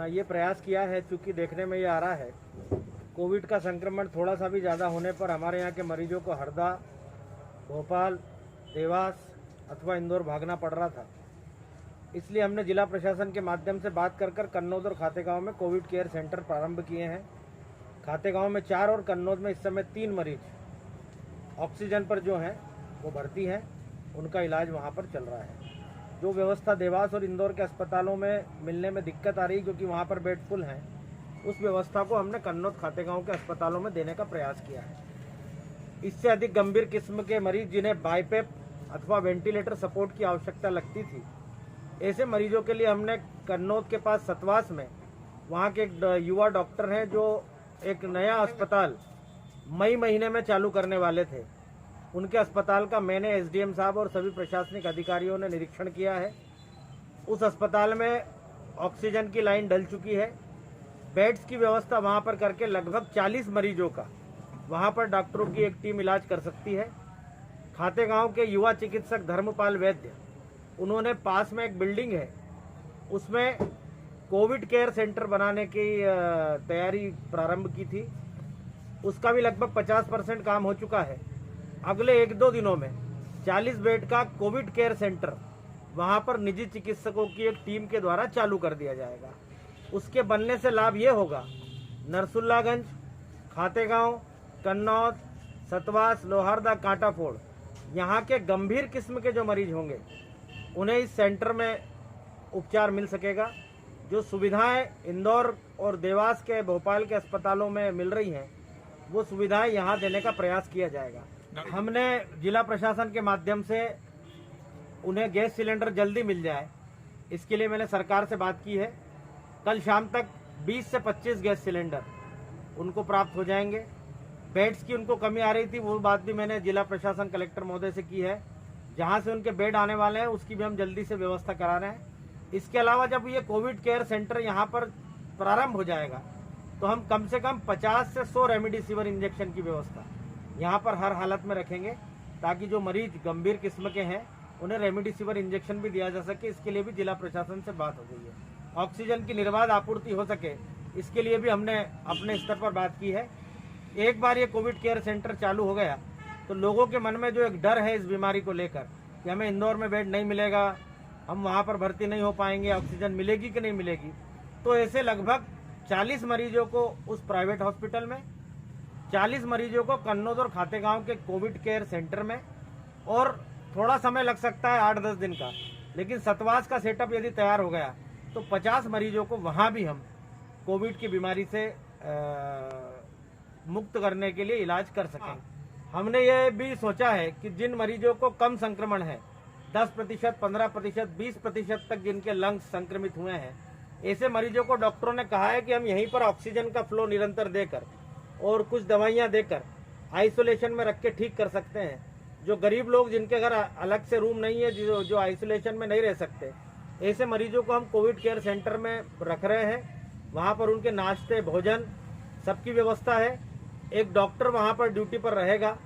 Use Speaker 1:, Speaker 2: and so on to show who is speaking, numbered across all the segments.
Speaker 1: ये प्रयास किया है, चूँकि देखने में ये आ रहा है कोविड का संक्रमण थोड़ा सा भी ज़्यादा होने पर हमारे यहाँ के मरीजों को हरदा, भोपाल, देवास अथवा इंदौर भागना पड़ रहा था। इसलिए हमने जिला प्रशासन के माध्यम से बात कर कन्नौज और खातेगांव में कोविड केयर सेंटर प्रारंभ किए हैं। खातेगांव में 4 और कन्नौज में इस समय 3 मरीज ऑक्सीजन पर जो हैं वो भर्ती हैं, उनका इलाज वहाँ पर चल रहा है। जो व्यवस्था देवास और इंदौर के अस्पतालों में मिलने में दिक्कत आ रही क्योंकि वहाँ पर बेड फुल हैं, उस व्यवस्था को हमने कन्नौज खातेगांव के अस्पतालों में देने का प्रयास किया है। इससे अधिक गंभीर किस्म के मरीज जिन्हें बाईपेप अथवा वेंटिलेटर सपोर्ट की आवश्यकता लगती थी, ऐसे मरीजों के लिए हमने कन्नौज के पास सतवास में वहाँ के एक युवा डॉक्टर हैं जो एक नया अस्पताल मई महीने में चालू करने वाले थे। उनके अस्पताल का मैंने एसडीएम साहब और सभी प्रशासनिक अधिकारियों ने निरीक्षण किया है। उस अस्पताल में ऑक्सीजन की लाइन डल चुकी है। बेड्स की व्यवस्था वहाँ पर करके लगभग 40 मरीजों का वहाँ पर डॉक्टरों की एक टीम इलाज कर सकती है। खातेगांव के युवा चिकित्सक धर्मपाल वैद्य, उन्होंने पास में एक बिल्डिंग है, उसमें कोविड केयर सेंटर बनाने की तैयारी प्रारंभ की थी। उसका भी लगभग 50% काम हो चुका है। अगले 1-2 दिनों में 40 बेड का कोविड केयर सेंटर वहां पर निजी चिकित्सकों की एक टीम के द्वारा चालू कर दिया जाएगा। उसके बनने से लाभ ये होगा, नरसुल्लागंज, खातेगांव, कन्नौज, सतवास, लोहारदा, कांटाफोड़, यहाँ के गंभीर किस्म के जो मरीज होंगे उन्हें इस सेंटर में उपचार मिल सकेगा। जो सुविधाएं इंदौर और देवास के, भोपाल के अस्पतालों में मिल रही हैं, वो सुविधाएं यहाँ देने का प्रयास किया जाएगा। हमने जिला प्रशासन के माध्यम से उन्हें गैस सिलेंडर जल्दी मिल जाए, इसके लिए मैंने सरकार से बात की है। कल शाम तक 20 से 25 गैस सिलेंडर उनको प्राप्त हो जाएंगे। बेड्स की उनको कमी आ रही थी, वो बात भी मैंने जिला प्रशासन कलेक्टर महोदय से की है। जहां से उनके बेड आने वाले हैं उसकी भी हम जल्दी से व्यवस्था करा रहे हैं। इसके अलावा जब ये कोविड केयर सेंटर यहाँ पर प्रारंभ हो जाएगा तो हम कम से कम 50 से 100 रेमडेसिविर इंजेक्शन की व्यवस्था यहाँ पर हर हालत में रखेंगे, ताकि जो मरीज गंभीर किस्म के हैं उन्हें रेमडेसिविर इंजेक्शन भी दिया जा सके। इसके लिए भी जिला प्रशासन से बात हो गई है। ऑक्सीजन की निर्बाध आपूर्ति हो सके, इसके लिए भी हमने अपने स्तर पर बात की है। एक बार ये कोविड केयर सेंटर चालू हो गया तो लोगों के मन में जो एक डर है इस बीमारी को लेकर कि हमें इंदौर में बेड नहीं मिलेगा, हम वहाँ पर भर्ती नहीं हो पाएंगे, ऑक्सीजन मिलेगी कि नहीं मिलेगी, तो ऐसे लगभग 40 मरीजों को उस प्राइवेट हॉस्पिटल में, 40 मरीजों को कन्नौज और खातेगांव के कोविड केयर सेंटर में, और थोड़ा समय लग सकता है 8-10 दिन का, लेकिन सतवास का सेटअप यदि तैयार हो गया तो 50 मरीजों को वहाँ भी हम कोविड की बीमारी से मुक्त करने के लिए इलाज कर सकें। हमने ये भी सोचा है कि जिन मरीजों को कम संक्रमण है, 10%, 15%, 20% तक जिनके लंग्स संक्रमित हुए हैं, ऐसे मरीजों को डॉक्टरों ने कहा है कि हम यहीं पर ऑक्सीजन का फ्लो निरंतर देकर और कुछ दवाइयां देकर आइसोलेशन में रख के ठीक कर सकते हैं। जो गरीब लोग जिनके घर अलग से रूम नहीं है, जो आइसोलेशन में नहीं रह सकते, ऐसे मरीजों को हम कोविड केयर सेंटर में रख रहे हैं। वहाँ पर उनके नाश्ते, भोजन सबकी व्यवस्था है। एक डॉक्टर वहाँ पर ड्यूटी पर रहेगा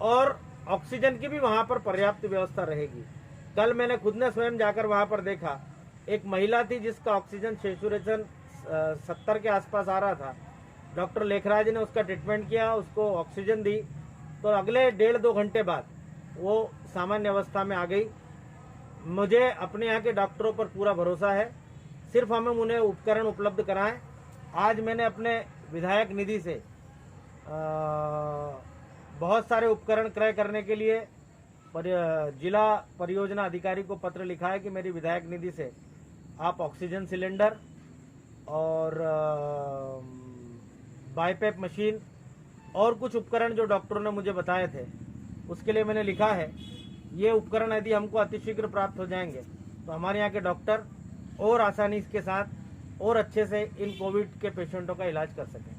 Speaker 1: और ऑक्सीजन की भी वहाँ पर पर्याप्त व्यवस्था रहेगी। कल मैंने खुद ने स्वयं जाकर वहाँ पर देखा, एक महिला थी जिसका ऑक्सीजन सैचुरेशन 70 के आसपास आ रहा था। डॉक्टर लेखराज ने उसका ट्रीटमेंट किया, उसको ऑक्सीजन दी, तो अगले 1.5-2 घंटे बाद वो सामान्य अवस्था में आ गई। मुझे अपने यहाँ के डॉक्टरों पर पूरा भरोसा है, सिर्फ हमें उन्हें उपकरण उपलब्ध कराएं। आज मैंने अपने विधायक निधि से बहुत सारे उपकरण क्रय करने के लिए जिला परियोजना अधिकारी को पत्र लिखा है कि मेरी विधायक निधि से आप ऑक्सीजन सिलेंडर और बाईपेप मशीन और कुछ उपकरण जो डॉक्टरों ने मुझे बताए थे, उसके लिए मैंने लिखा है। ये उपकरण यदि हमको अतिशीघ्र प्राप्त हो जाएंगे तो हमारे यहाँ के डॉक्टर और आसानी के साथ और अच्छे से इन कोविड के पेशेंटों का इलाज कर सकें।